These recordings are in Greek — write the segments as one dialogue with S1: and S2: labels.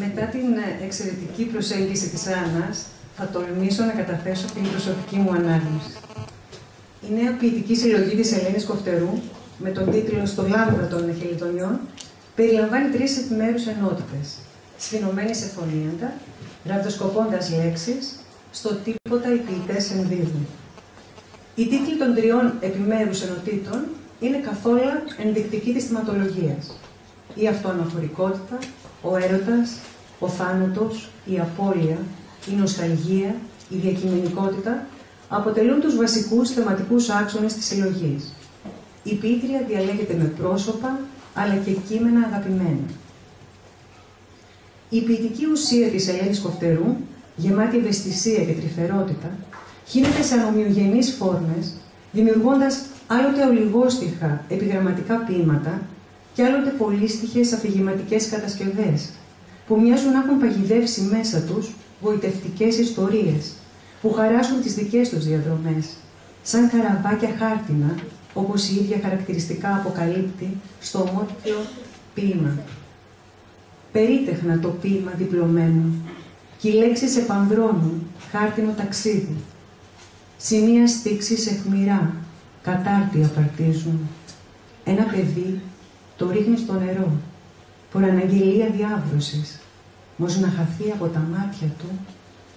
S1: Μετά την εξαιρετική προσέγγιση της Άννας, θα τολμήσω να καταθέσω την προσωπική μου ανάγνωση. Η νέα ποιητική συλλογή της Ελένης Κοφτερού, με τον τίτλο «Στο λάμβρα των Χελιδονιών», περιλαμβάνει 3 επιμέρους ενότητες, σφινωμένοι σε φωνήεντα, ραβδοσκοπώντας λέξεις, στο τίποτα οι ποιητές ενδίδουν. Οι τίτλοι των 3 επιμέρους ενωτήτων είναι καθόλου ενδεικτικοί της θυματολογίας. Η αυτοαναφορικότητα, ο έρωτας, ο θάνατος, η απώλεια, η νοσταλγία, η διακειμενικότητα αποτελούν τους βασικούς θεματικούς άξονες της συλλογής. Η ποιήτρια διαλέγεται με πρόσωπα, αλλά και κείμενα αγαπημένα. Η ποιητική ουσία της Ελένης Κοφτερού, γεμάτη ευαισθησία και τρυφερότητα, χύνεται σε ανομοιογενείς φόρμες, δημιουργώντας άλλοτε ολιγόστιχα επιγραμματικά ποίηματα και άλλοτε πολύστιχες αφηγηματικές κατασκευές, που μοιάζουν να έχουν παγιδεύσει μέσα τους γοητευτικές ιστορίες, που χαράσουν τις δικές τους διαδρομές, σαν καραβάκια χάρτινα, όπως η ίδια χαρακτηριστικά αποκαλύπτει στο ομότιτλο ποίημα. Περίτεχνα το ποίημα διπλωμένο, κι οι λέξεις επανδρώνουν χάρτινο ταξίδι. Σημεία στίξης αιχμηρά, κατάρτι απαρτίζουν. Ένα παιδί το ρίχνει στο νερό, προαναγγελία διάβρωσης, μως να χαθεί από τα μάτια του,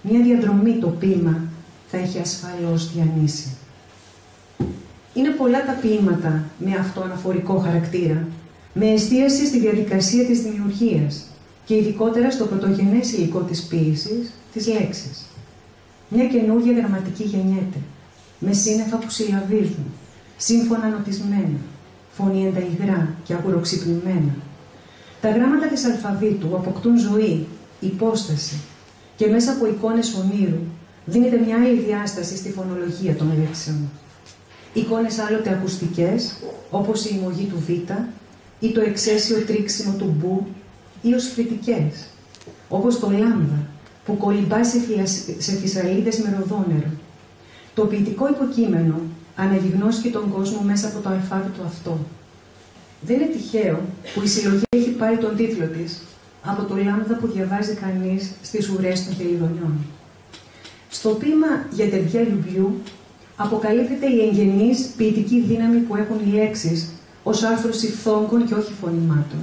S1: μια διαδρομή το ποίημα θα έχει ασφαλώς διανύσει. Είναι πολλά τα ποίηματα με αυτοαναφορικό χαρακτήρα, με εστίαση στη διαδικασία της δημιουργίας και ειδικότερα στο πρωτογενές υλικό της ποίησης, της λέξης. Μια καινούργια γραμματική γεννιέται, με σύννεφα που συλλαβίζουν, σύμφωνα νοτισμένα, φωνήεντα υγρά και αγουροξυπνημένα. Τα γράμματα της αλφαβήτου αποκτούν ζωή, υπόσταση και μέσα από εικόνες ονείρου δίνεται μια άλλη διάσταση στη φωνολογία των λέξεων. Εικόνες άλλοτε ακουστικές, όπως η ημωγή του Β ή το εξαίσιο τρίξιμο του Μπου, ή ως φρυτικές, όπως το λάμδα που κολυμπά σε φυσαλίδες με ροδόνερο. Το ποιητικό υποκείμενο αναγιγνώσκει τον κόσμο μέσα από το αλφάβητο αυτό. Δεν είναι τυχαίο που η συλλογή έχει πάρει τον τίτλο της από το λάμδα που διαβάζει κανείς στις ουρές των Χελιδονιών. Στο ποίημα «Για τερδιά λιουμπιού» αποκαλύπτεται η εγγενής ποιητική δύναμη που έχουν οι λέξεις ως άρθρωση φθόγκων και όχι φωνημάτων.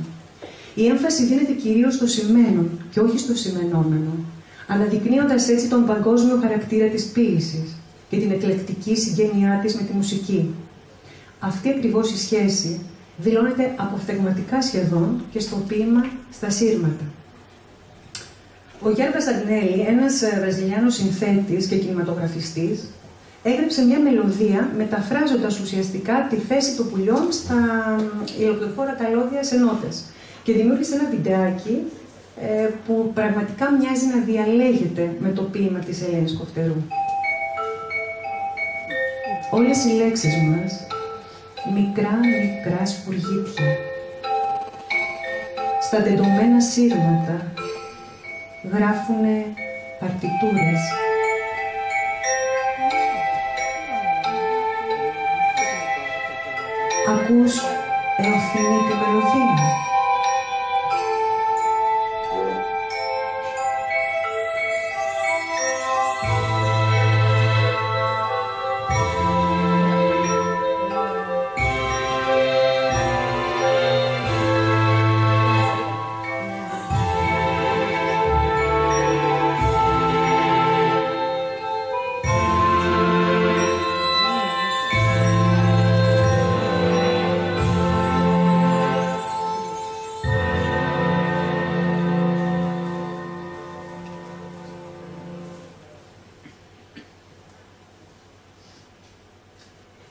S1: Η έμφαση δίνεται κυρίως στο σημαίνον και όχι στο σημενόμενο, αναδεικνύοντας έτσι τον παγκόσμιο χαρακτήρα της ποίησης και την εκλεκτική συγγένειά της με τη μουσική. Αυτή ακριβώς η σχέση δηλώνεται αποφθεγματικά σχεδόν και στο ποίημα «Στα σύρματα». Ο Γιάννης Αγνέλη, ένας βραζιλιάνος συνθέτης και κινηματογραφιστής, έγραψε μια μελωδία μεταφράζοντας ουσιαστικά τη θέση των πουλιών στα ηλεκτροφόρα καλώδια σε νότες και δημιούργησε ένα βιντεάκι που πραγματικά μοιάζει να διαλέγεται με το ποίημα της Ελένης Κοφτερού. Όλες οι λέξεις μας, μικρά μικρά σπουργίτια, στα τεντωμένα σύρματα, γράφουνε παρτιτούρες. Ακούς εωθινή τη μελωδία.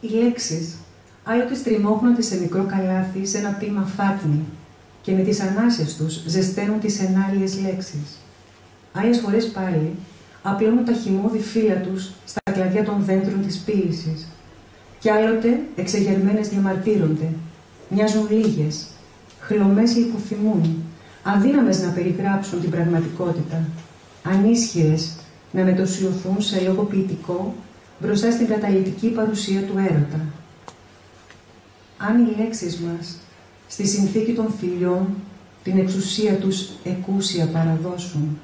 S1: Οι λέξεις άλλοτε στριμώχνονται σε μικρό καλάθι σε ένα ποίημα φάτνη και με τις ανάσες τους ζεσταίνουν τις ενάλιες λέξεις. Άλλες φορές πάλι απλώνουν τα χυμώδη φύλλα τους στα κλαδιά των δέντρων της ποίησης και άλλοτε εξεγερμένες διαμαρτύρονται, μοιάζουν λίγες, χλωμές λιποθυμούν, αδύναμες να περιγράψουν την πραγματικότητα, ανίσχυρες να μετοσιωθούν σε λόγο ποιητικό μπροστά στην καταλυτική παρουσία του έρωτα. Αν οι λέξεις μας στη συνθήκη των φιλιών την εξουσία τους εκούσια παραδώσουν,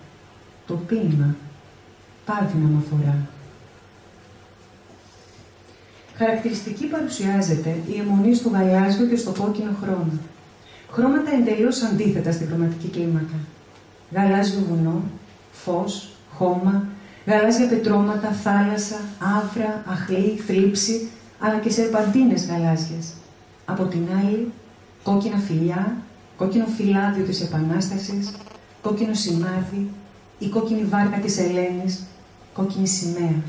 S1: το ποίημα πάβει να μ' αφορά. Χαρακτηριστική παρουσιάζεται η αιμονή στο γαλάζιο και στο κόκκινο χρώμα. Χρώματα εντελώς αντίθετα στη χρωματική κλίμακα. Γαλάζιο βουνό, φως, χώμα, γαλάζια πετρώματα, θάλασσα, άβρα, αχλή, θλίψη, αλλά και σερπαντίνες γαλάζιες. Από την άλλη, κόκκινα φυλιά, κόκκινο φυλάδιο της Επανάστασης, κόκκινο σημάδι, η κόκκινη βάρκα της Ελένης, κόκκινη σημαία.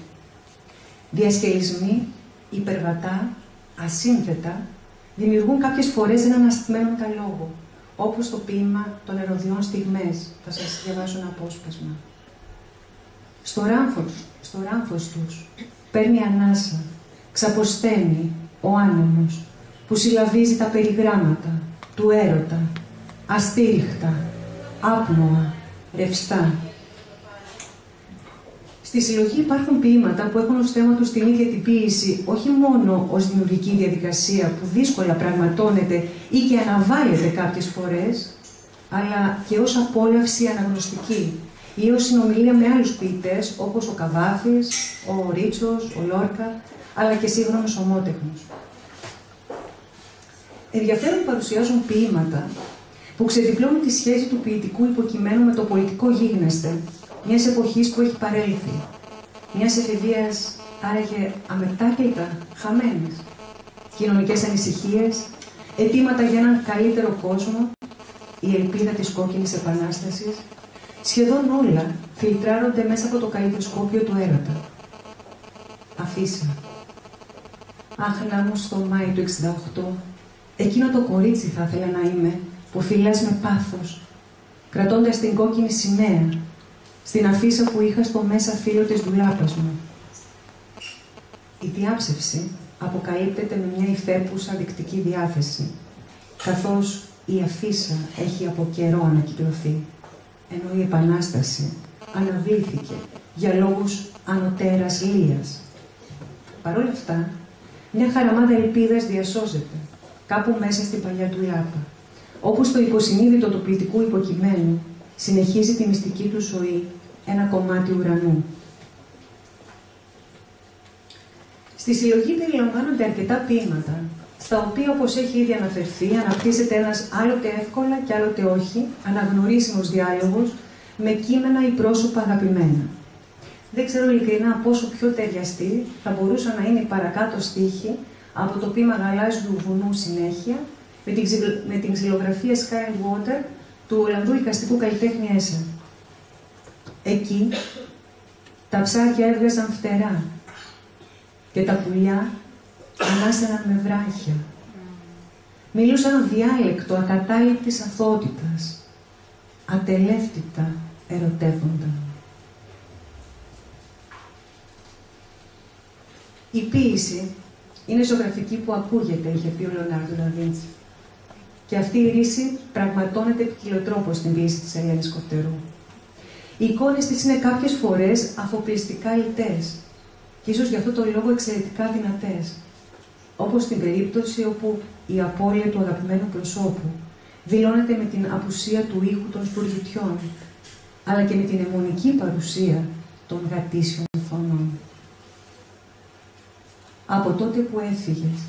S1: Διασκελισμοί, υπερβατά, ασύνθετα, δημιουργούν κάποιες φορές έναν ασθμένο λόγο, όπως το ποίημα των ερωδιών στιγμές. Θα σας διαβάσω ένα απόσπασμα. Στο ράμφος τους παίρνει ανάσα, ξαποσταίνει ο άνεμος, που συλλαβίζει τα περιγράμματα του έρωτα, αστήριχτα, άπνοα, ρευστά. Στη συλλογή υπάρχουν ποίηματα που έχουν ως θέμα τους την ίδια την ποίηση, όχι μόνο ως δημιουργική διαδικασία που δύσκολα πραγματώνεται ή και αναβάλλεται κάποιες φορές, αλλά και ως απόλαυση αναγνωστική ή ως συνομιλία με άλλους ποιητές, όπως ο Καβάφης, ο Ρίτσος, ο Λόρκα, αλλά και σύγχρονος ομότεχνος. Ενδιαφέρον παρουσιάζουν ποίηματα που ξεδιπλώνουν τη σχέση του ποιητικού υποκειμένου με το πολιτικό γίγνεσθε μιας εποχής που έχει παρέλθει, μιας εφηβείας άραγε αμετάκλητα χαμένης, κοινωνικές ανησυχίες, αιτήματα για έναν καλύτερο κόσμο, η ελπίδα της κόκκινης επανάστασης, σχεδόν όλα φιλτράρονται μέσα από το καλλιδοσκόπιο του έρωτα. Αφίσα. Αχ, να μου στο Μάη του 68, εκείνο το κορίτσι θα ήθελα να είμαι, που φυλάς με πάθος, κρατώντας την κόκκινη σημαία, στην αφίσα που είχα στο μέσα φύλλο της ντουλάπας μου. Η διάψευση αποκαλύπτεται με μια υφέπουσα δεικτική διάθεση, καθώς η αφίσα έχει από καιρό ανακυκλωθεί, ενώ η Επανάσταση αναβλήθηκε για λόγους ανωτέρας λίας. Παρ' όλα αυτά, μια χαραμάδα ελπίδας διασώζεται κάπου μέσα στην παλιά ντουλάπα, όπου στο υποσυνείδητο του ποιητικού υποκειμένου συνεχίζει τη μυστική του ζωή ένα κομμάτι ουρανού. Στη συλλογή περιλαμβάνονται αρκετά ποίηματα, στα οποία, όπως έχει ήδη αναφερθεί, αναπτύσσεται ένας άλλοτε εύκολα και άλλοτε όχι αναγνωρίσιμος διάλογος με κείμενα ή πρόσωπα αγαπημένα. Δεν ξέρω ειλικρινά πόσο πιο ταιριαστή θα μπορούσαν να είναι οι παρακάτω στίχοι από το ποίημα Γαλάζιου βουνού συνέχεια, με την ξυλογραφία Sky and Water του Ολλανδού εικαστικού καλλιτέχνη Έσα. Εκεί τα ψάρια έβγαζαν φτερά και τα πουλιά ανάσαιναν με βράχια. Μιλούσαν διάλεκτο ακατάληπτης αθωότητας, ατελεύτητα ερωτεύονταν. Η ποίηση είναι ζωγραφική που ακούγεται, είχε πει ο Λεωνάρντο ντα Βίντσι. Και αυτή η ρίση πραγματώνεται ποικιλοτρόπως στην ποίηση της Ελένης Κοφτερού. Οι εικόνες της είναι κάποιες φορές αφοπλιστικά λιτές και ίσως γι' αυτό το λόγο εξαιρετικά δυνατές. Όπως στην περίπτωση όπου η απώλεια του αγαπημένου προσώπου δηλώνεται με την απουσία του ήχου των σπουργητιών, αλλά και με την αιμονική παρουσία των γατήσιων φωνών. Από τότε που έφυγες,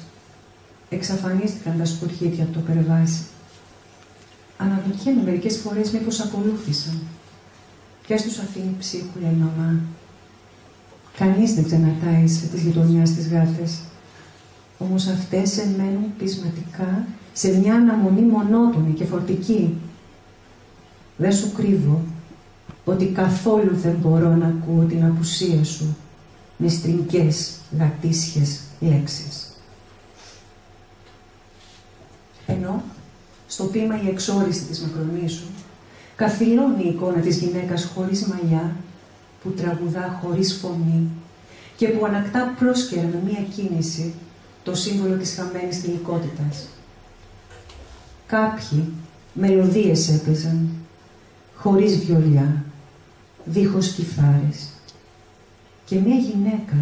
S1: εξαφανίστηκαν τα σπουργίτια από το περβάσι. Αναρωτιέμαι μερικές φορές μήπως ακολούθησαν. Ποιος τους αφήνει ψύχου, λέει η μαμά. Κανείς δεν ξενατάει σε της γειτονιάς τις γάτες. Όμως αυτές εμένουν πεισματικά σε μια αναμονή μονότονη και φορτική. Δεν σου κρύβω ότι καθόλου δεν μπορώ να ακούω την απουσία σου με στριγγές γατήσιες λέξεις. Ενώ στο ποίημα «Η εξόριστη της Μακρονήσου» καθυλώνει η εικόνα της γυναίκας χωρίς μαλλιά, που τραγουδά χωρίς φωνή και που ανακτά πρόσκαιρα με μία κίνηση το σύμβολο της χαμένης θηλυκότητας. Κάποιοι μελωδίες έπαιζαν, χωρίς βιολιά, δίχως κιθάρες. Και μία γυναίκα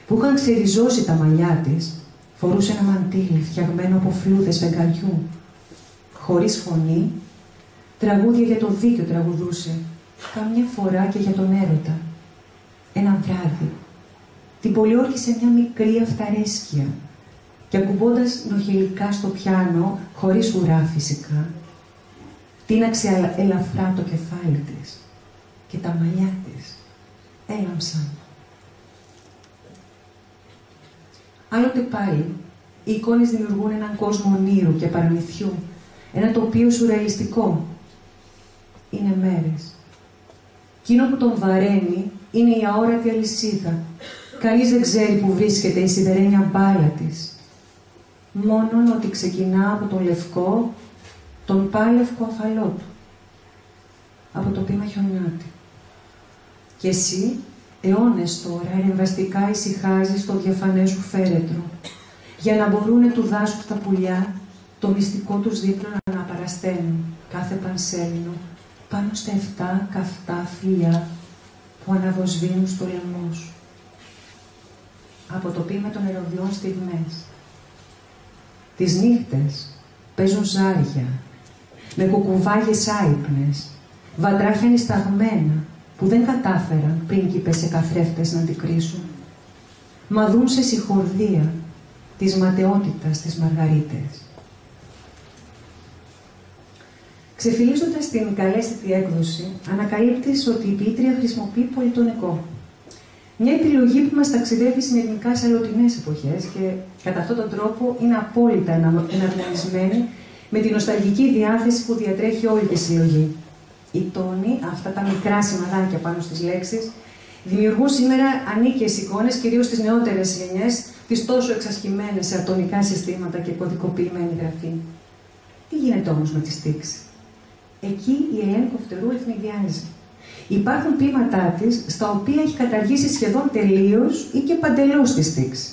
S1: που είχαν ξεριζώσει τα μαλλιά της, φορούσε ένα μαντίλι φτιαγμένο από φλούδες φεγγαριού, χωρίς φωνή, Τραγούδια για το δίκιο τραγουδούσε, καμιά φορά και για τον έρωτα. Ένα βράδυ, την πολιόρκησε μια μικρή αυταρέσκεια και ακουμπώντας νοχελικά στο πιάνο, χωρίς ουρά φυσικά, τίναξε ελαφρά το κεφάλι της και τα μαλλιά της έλαμψαν. Άλλοτε πάλι, οι εικόνες δημιουργούν έναν κόσμο ονείρου και παραμυθιού, ένα τοπίο σουρεαλιστικό. Είναι μέρες. Εκείνο που τον βαραίνει είναι η αόρατη αλυσίδα. Κανείς δεν ξέρει που βρίσκεται η σιδερένια μπάλα της. Μόνον ότι ξεκινά από τον λευκό, τον πάλευκο αφαλό του. Από το πήμα χιονιάτη. Και εσύ, αιώνες τώρα, ερεμβαστικά ησυχάζεις στο διαφανές σου φέρετρο, για να μπορούνε του δάσου τα πουλιά το μυστικό τους δείπνο να αναπαρασταίνουν κάθε πανσέλινο πάνω στα 7 καυτά φιλιά που αναβοσβήνουν στο λαιμό σου. Από το πήμα των ερωδιών στιγμές. Τις νύχτες παίζουν ζάρια, με κουκουβάγες άυπνες, βατράχια νησταγμένα που δεν κατάφεραν πρίγκιπες σε καθρέφτες να αντικρίσουν. Μα δουν σε συγχορδία της ματαιότητας τις μαργαρίτες. Ξεφυλίζοντας την καλέσθητη έκδοση, ανακαλύπτεις ότι η ποιήτρια χρησιμοποιεί πολυτονικό. Μια επιλογή που μας ταξιδεύει συνειρμικά σε αλλοτινές εποχές και κατά αυτόν τον τρόπο είναι απόλυτα εναρμονισμένη με την νοσταλγική διάθεση που διατρέχει όλη τη συλλογή. Οι τόνοι, αυτά τα μικρά σημαδάκια πάνω στις λέξεις, δημιουργούν σήμερα ανίκες εικόνες, κυρίως στις νεότερες γενιές, τις τόσο εξασχημένες σε ατονικά συστήματα και κωδικοποιημένη γραφή. Τι γίνεται όμως με τη στίξη? Εκεί η Ελένη Κοφτερού ευνηδιάζει. Υπάρχουν ποίηματά της, στα οποία έχει καταργήσει σχεδόν τελείως ή και παντελώς τη στίξη.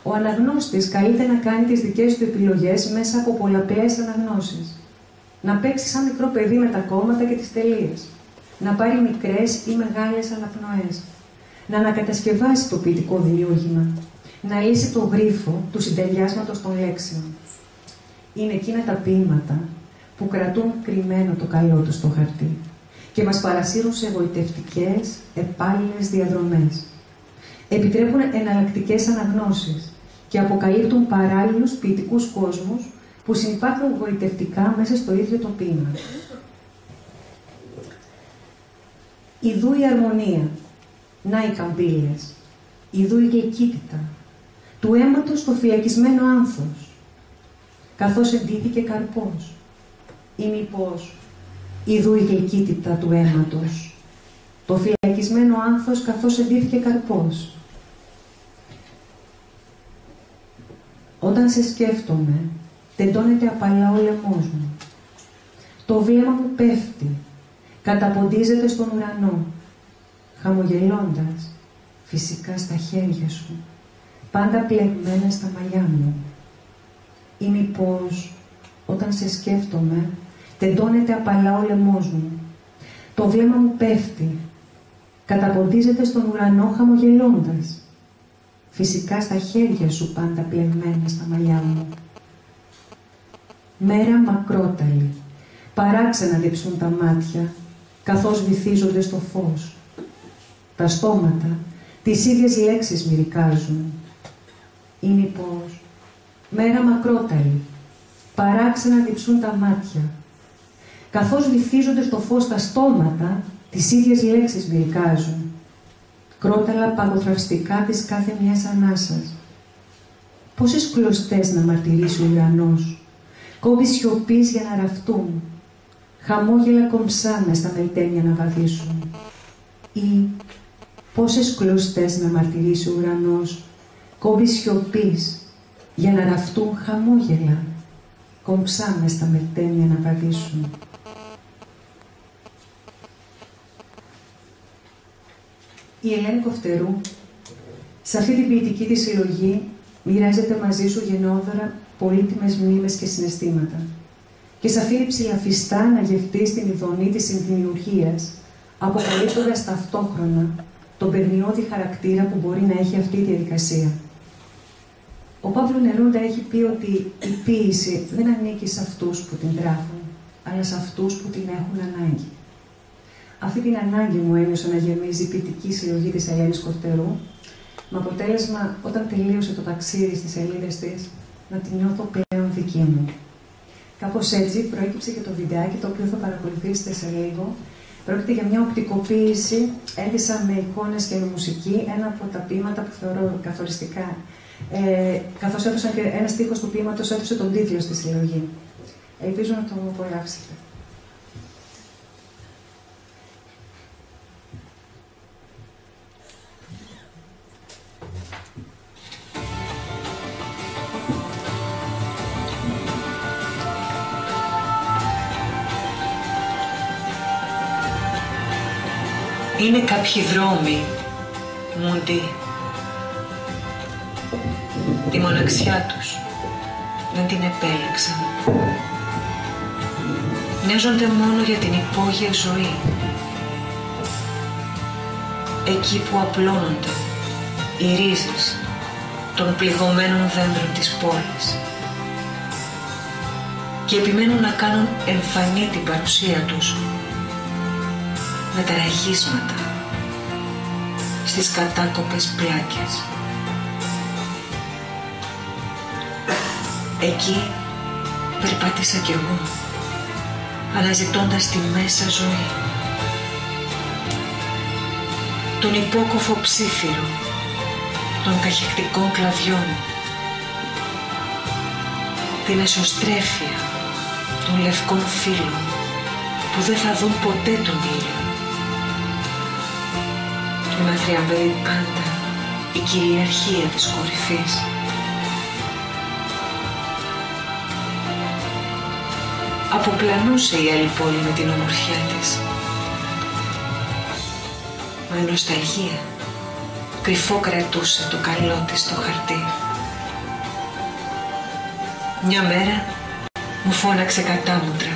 S1: Ο αναγνώστης καλείται να κάνει τις δικές του επιλογές μέσα από πολλαπλές αναγνώσεις. Να παίξει σαν μικρό παιδί με τα κόμματα και τις τελείες. Να πάρει μικρές ή μεγάλες αναπνοές. Να ανακατασκευάσει το ποιητικό δημιούργημα. Να λύσει το γρίφο του συντελειάσματος των λέξεων. Είναι εκείνα τα ποίηματα που κρατούν κρυμμένο το καλό του στο χαρτί και μας παρασύρουν σε εγωιτευτικές, επάλληλες διαδρομές. Επιτρέπουν εναλλακτικές αναγνώσεις και αποκαλύπτουν παράλληλους ποιητικούς κόσμους που συνυπάρχουν γοητευτικά μέσα στο ίδιο το ποίημα. Ιδού η αρμονία, να οι καμπύλες, ιδού η γλυκύτητα, του αίματος το φυλακισμένο άνθος, καθώς εντύθηκε καρπός, ή μήπως ιδού η γλυκύτητα του αίματος, το φυλακισμένο άνθος καθώς εντύθηκε καρπός. Όταν σε σκέφτομαι, τεντώνεται απαλά ο λαιμός μου. Το βλέμμα μου πέφτει, καταποντίζεται στον ουρανό, χαμογελώντας, φυσικά στα χέρια σου, πάντα πλεγμένα στα μαλλιά μου. Ή μήπως, όταν σε σκέφτομαι, τεντώνεται απαλά ο λαιμός μου. Το βλέμμα μου πέφτει, καταποντίζεται στον ουρανό χαμογελώντας, φυσικά στα χέρια σου πάντα πλεγμένα στα μαλλιά μου. Μέρα μακρόταλη, παράξενα διψούν τα μάτια, καθώς βυθίζονται στο φως. Τα στόματα, τις ίδιες λέξεις μυρικάζουν. Ή μήπως, μέρα μακρόταλη, παράξενα διψούν τα μάτια, καθώς βυθίζονται στο φως τα στόματα, τις ίδιες λέξεις μυρικάζουν. Κρόταλα παγωθραυστικά της κάθε μιας ανάσας. Πόσες κλωστές να μαρτυρήσει ο ουρανός, κόμποι σιωπής για να ραφτούν, χαμόγελα κομψά μες στα μελτέμια να βαδίσουν. Ή πόσες κλωστές να μαρτυρήσει ο ουρανός, κόμποι σιωπής για να ραφτούν χαμόγελα κομψά μες στα μελτέμια να βαδίσουν. Η Ελένη Κοφτερού, σε αυτή την ποιητική της συλλογή, μοιράζεται μαζί σου γενναιόδωρα πολύτιμες μνήμες και συναισθήματα και σε αφήνει ψηλαφιστά να γευτείς την ειδονή της συνδημιουργίας, αποκαλύπτοντας ταυτόχρονα τον παιγνιώδη χαρακτήρα που μπορεί να έχει αυτή η διαδικασία. Ο Παύλο Νερούντα έχει πει ότι η ποίηση δεν ανήκει σε αυτούς που την γράφουν, αλλά αλλά σε αυτούς που την έχουν ανάγκη. Αυτή την ανάγκη μου ένιωσα να γεμίζει η ποιητική συλλογή της Ελένης Κοφτερού, με αποτέλεσμα, όταν τελείωσε το ταξίδι στις σελίδες της, να την νιώθω πλέον δική μου. Κάπως έτσι προέκυψε και το βιντεάκι, το οποίο θα παρακολουθήσετε σε λίγο. Πρόκειται για μια οπτικοποίηση, έδεισα με εικόνες και με μουσική, ένα από τα ποίηματα που θεωρώ καθοριστικά. Καθώς έδωσαν και ένα στίχος του ποίηματος, έδωσε τον τίτλο στη συλλογή. Ελπίζω να το απολαύσετε.
S2: Είναι κάποιοι δρόμοι, μούντι. Τη μοναξιά τους δεν την επέλεξαν. Νοιάζονται μόνο για την υπόγεια ζωή. Εκεί που απλώνονται οι ρίζες των πληγωμένων δέντρων της πόλης και επιμένουν να κάνουν εμφανή την παρουσία τους με τα ραγίσματα στις κατάκοπες πλάκες. Εκεί περπάτησα κι εγώ, αναζητώντας τη μέσα ζωή. Τον υπόκοφο ψήφιρο των καχεκτικών κλαδιών, την εσωστρέφεια των λευκών φύλων που δεν θα δουν ποτέ τον ήλιο. Και να θριαμβεύει πάντα η κυριαρχία της κορυφής. Αποπλανούσε η άλλη πόλη με την ομορφιά της. Μα η νοσταλγία κρυφό κρατούσε το καλό της στο χαρτί. Μια μέρα μου φώναξε κατάμουτρα.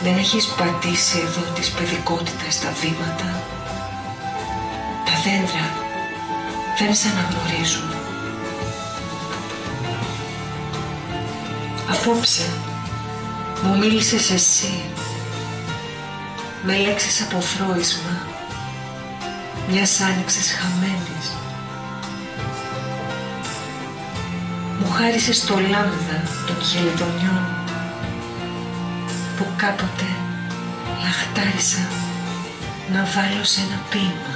S2: Δεν έχεις πατήσει εδώ της παιδικότητας τα βήματα? Τα δέντρα δεν σ' αναγνωρίζουν. Απόψε μου μίλησες εσύ με λέξεις από φρόισμα μιας άνοιξης χαμένης. Μου χάρισες το λάμδα των χελιδονιών που κάποτε λαχτάρισα να βάλω σε ένα ποίημα.